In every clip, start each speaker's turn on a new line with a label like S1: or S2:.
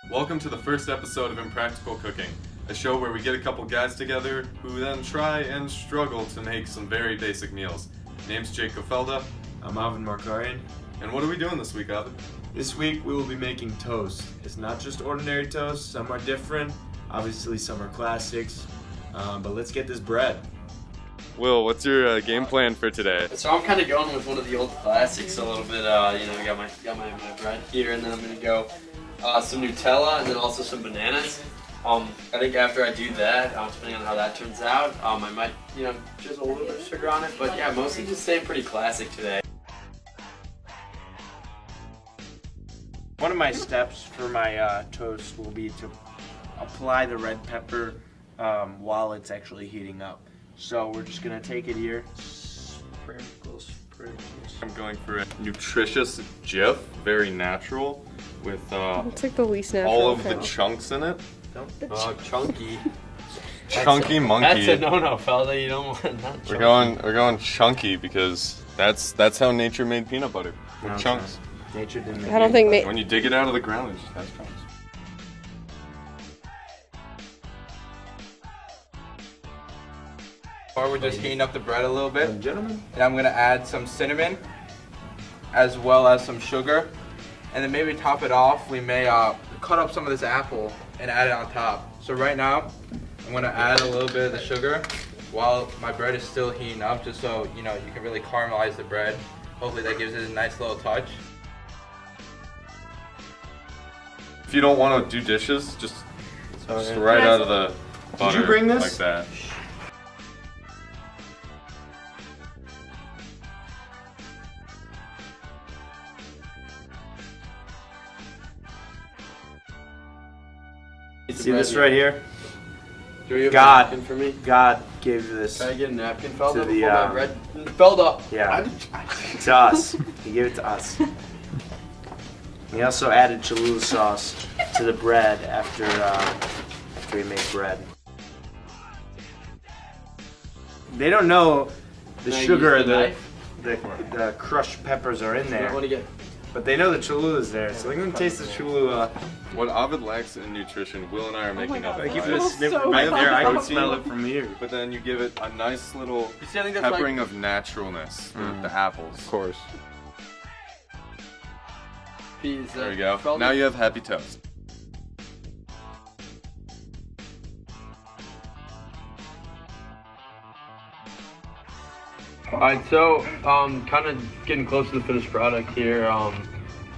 S1: Welcome to the first episode of Impractical Cooking, a show where we get a couple guys together who then try and struggle to make some very basic meals. Name's Jacob Koefelda.
S2: I'm Aved Markarian.
S1: And what are we doing this week, Aved?
S2: This week we will be making toast. It's not just ordinary toast, some are different. Obviously some are classics, but let's get this bread.
S1: Will, what's your game plan for today?
S3: So I'm kind of going with one of the old classics a little bit. Got my bread here, and then I'm gonna go some Nutella and then also some bananas. I think after I do that, depending on how that turns out, I might drizzle a little bit of sugar on it. But yeah, mostly just staying pretty classic today.
S4: One of my steps for my toast will be to apply the red pepper while it's actually heating up. So we're just gonna take it here. Sprinkles.
S1: I'm going for a nutritious Jif, very natural, with
S5: it's like the least natural
S1: all of the chunks in it.
S3: Chunky.
S1: Chunky monkey.
S3: That's a no-no, fella. You don't want that.
S1: We're going chunky because that's how nature made peanut butter, with
S4: Okay.
S1: chunks.
S4: Nature didn't make
S5: I don't think
S1: When you dig it out of the ground, it just has chunks.
S6: Or we're just heating up the bread a little bit.
S4: Gentlemen.
S6: And I'm gonna add some cinnamon as well as some sugar. And then maybe top it off, we may cut up some of this apple and add it on top. So right now, I'm gonna add a little bit of the sugar while my bread is still heating up, just so you can really caramelize the bread. Hopefully that gives it a nice little touch.
S1: If you don't want to do dishes, just right out of the butter.
S4: you bring this?
S1: Like that.
S4: See this right here?
S3: Do you have
S4: God.
S3: a napkin for me?
S4: God gave this
S3: Can I get a napkin, Felda,
S4: To the,
S3: before my bread? Felda!
S4: yeah, to us. He gave it to us. He also added CHOLULA sauce to the bread after he made bread. They don't know the
S3: Can I
S4: sugar,
S3: use the
S4: the crushed peppers are in
S3: I
S4: there,
S3: want to get.
S4: but they know the CHOLULA's there, so they're gonna taste the CHOLULA.
S1: What Aved lacks in nutrition, Will and I are making up.
S4: Like
S1: for
S4: if
S1: it.
S4: you
S5: smells
S4: sniff
S5: so
S4: right there, I can
S1: good.
S4: smell it from here.
S1: But then you give it a nice little
S6: You see, I think that's
S1: peppering of naturalness, the apples. Of course.
S3: These,
S1: There you go.
S3: Felda.
S1: Now you have happy toast.
S3: Alright, so kind of getting close to the finished product here.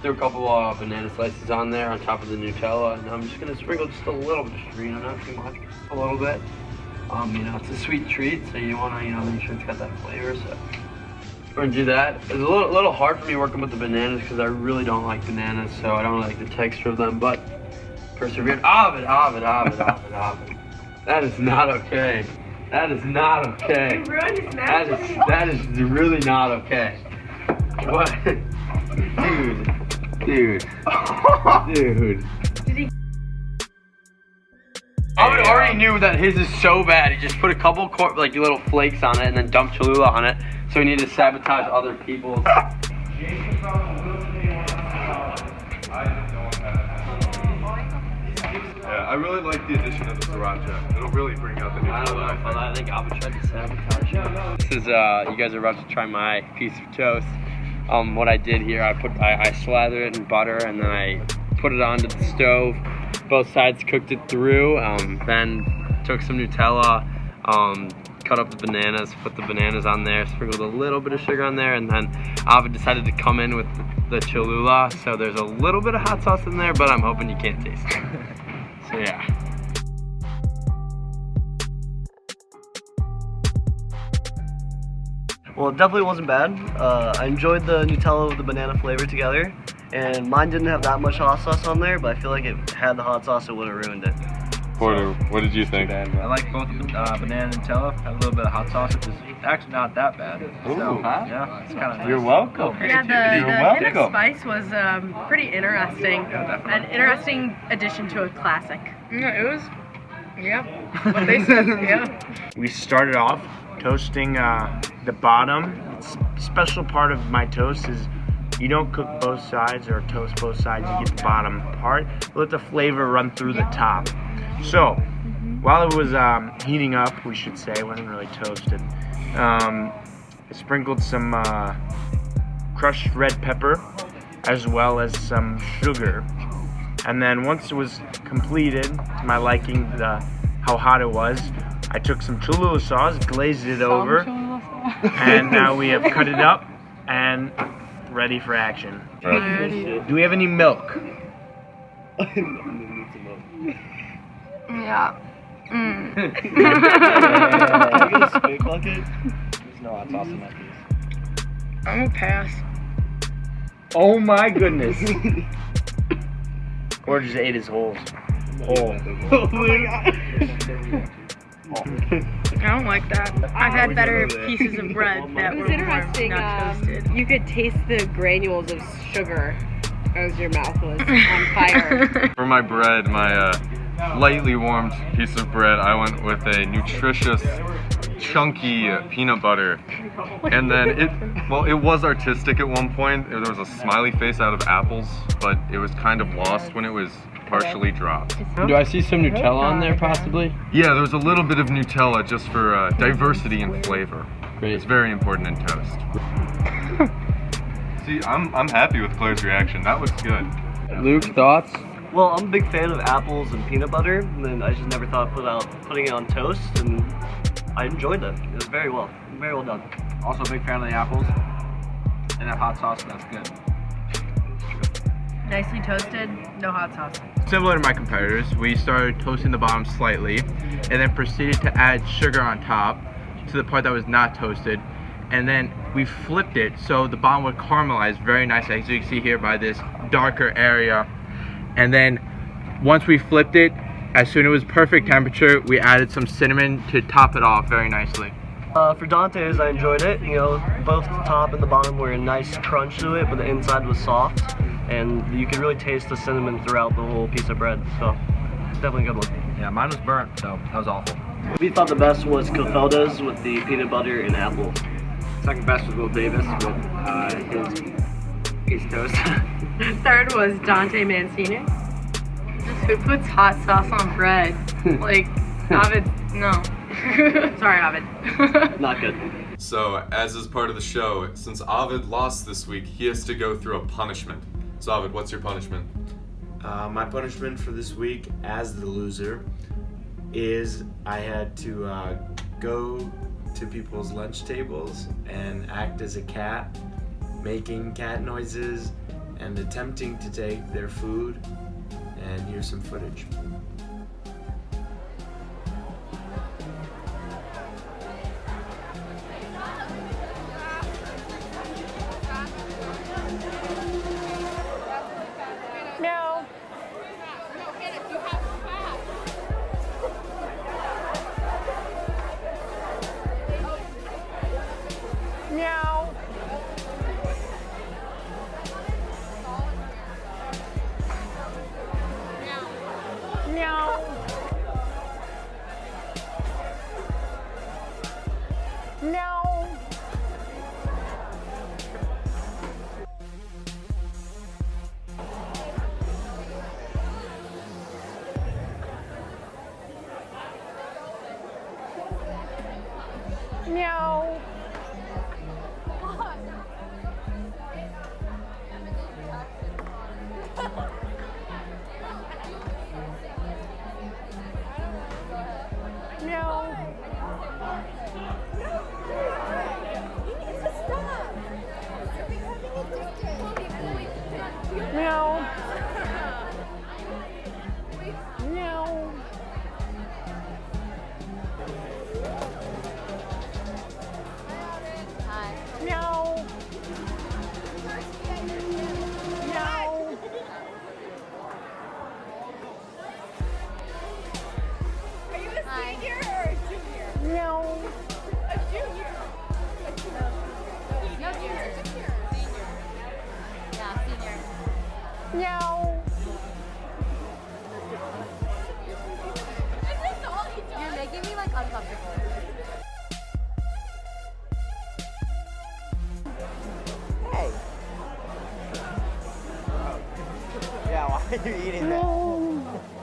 S3: Threw a couple banana slices on there on top of the Nutella, and I'm just gonna sprinkle just a little bit of sugar, not too much, just a little bit. It's a sweet treat, so you wanna, make sure it's got that flavor. So we're gonna do that. It's a little hard for me working with the bananas because I really don't like bananas, so I don't really like the texture of them. But persevered. Aved. That is not okay. That is not okay. That is really not okay. What? Dude. I already knew that his is so bad. He just put a couple little flakes on it and then dumped CHOLULA on it. So he needed to sabotage other people's.
S1: Yeah, I really like the addition of the sriracha. It'll really bring out the
S3: I don't know. I think Aved tried to sabotage it. This is you guys are about to try my piece of toast. What I did here, I slathered it in butter and then I put it onto the stove. Both sides cooked it through. Then took some Nutella, cut up the bananas, put the bananas on there, sprinkled a little bit of sugar on there, and then Aved decided to come in with the CHOLULA. So there's a little bit of hot sauce in there, but I'm hoping you can't taste it. So yeah.
S7: Well, it definitely wasn't bad. I enjoyed the Nutella with the banana flavor together, and mine didn't have that much hot sauce on there, but I feel like if it had the hot sauce, it would have ruined it.
S1: Porter, what did you think?
S8: I like both banana and Nutella. Have a little bit of hot sauce, which is actually not that bad.
S1: Ooh.
S8: So, yeah, it's kind of nice.
S4: You're welcome.
S9: Yeah, the hint of
S4: welcome.
S9: spice was pretty interesting. An interesting addition to a classic.
S5: It was, what they said,
S4: We started off toasting the bottom. Special part of my toast is You don't cook both sides or toast both sides, you get the bottom part. Let the flavor run through the top. So, while it was heating up, we should say, it wasn't really toasted, I sprinkled some crushed red pepper as well as some sugar. And then once it was completed, to my liking, how hot it was, I took some Cholula sauce, glazed it over, and now we have cut it up and ready for action. Do we have any milk?
S5: Yeah.
S7: Can I get a spit bucket?
S8: There's no hot sauce in that piece.
S5: I'm gonna pass.
S4: Oh my goodness. Or just ate his whole.
S7: Oh my god.
S5: I don't like that. I've had better pieces of bread that were
S9: It's interesting.
S5: not toasted.
S9: You could taste the granules of sugar as your mouth was on fire.
S1: For my bread, my lightly warmed piece of bread, I went with a nutritious, chunky peanut butter. And then it was artistic at one point. There was a smiley face out of apples, but it was kind of lost when it was partially dropped.
S3: Do I see some Nutella on there possibly?
S1: Yeah, there was a little bit of Nutella just for diversity and flavor.
S3: Great.
S1: It's very important in toast. See, I'm happy with Claire's reaction. That looks good.
S3: Luke, thoughts?
S7: Well, I'm a big fan of apples and peanut butter, and then I just never thought about putting it on toast, and I enjoyed it. It was very well done.
S8: Also a big fan of the apples. And that hot sauce, that's good.
S9: Nicely toasted, no hot sauce.
S6: Similar to my competitors, we started toasting the bottom slightly and then proceeded to add sugar on top to the part that was not toasted, and then we flipped it so the bottom would caramelize very nicely, as you can see here by this darker area. And then once we flipped it, as soon as it was perfect temperature, we added some cinnamon to top it off very nicely.
S7: For Dante's, I enjoyed it. You know, both the top and the bottom were a nice crunch to it, but the inside was soft, and you could really taste the cinnamon throughout the whole piece of bread. So, it's definitely a good one.
S8: Yeah, mine was burnt, so that was awful.
S7: We thought the best was Koefelda's with the peanut butter and apple.
S8: Second best was Will Davis with his toast.
S9: Third was Dante Mancini.
S5: Just who puts hot sauce on bread? Like, Aved, no.
S9: Sorry, Aved.
S7: Not good.
S1: So, as is part of the show, since Aved lost this week, he has to go through a punishment. So, Aved, what's your punishment?
S2: My punishment for this week as the loser is I had to go to people's lunch tables and act as a cat, making cat noises and attempting to take their food. And here's some footage.
S5: No. Meow. Meow. No. Meow. Meow. Meow. Meow. Meow. Meow.
S10: Are you a senior or a junior?
S5: Meow.
S10: A junior. No, senior. Senior. Yeah, senior.
S5: Meow.
S10: Is this all you do? You're making me like uncomfortable.
S11: Hey, Yeah, why are you eating that?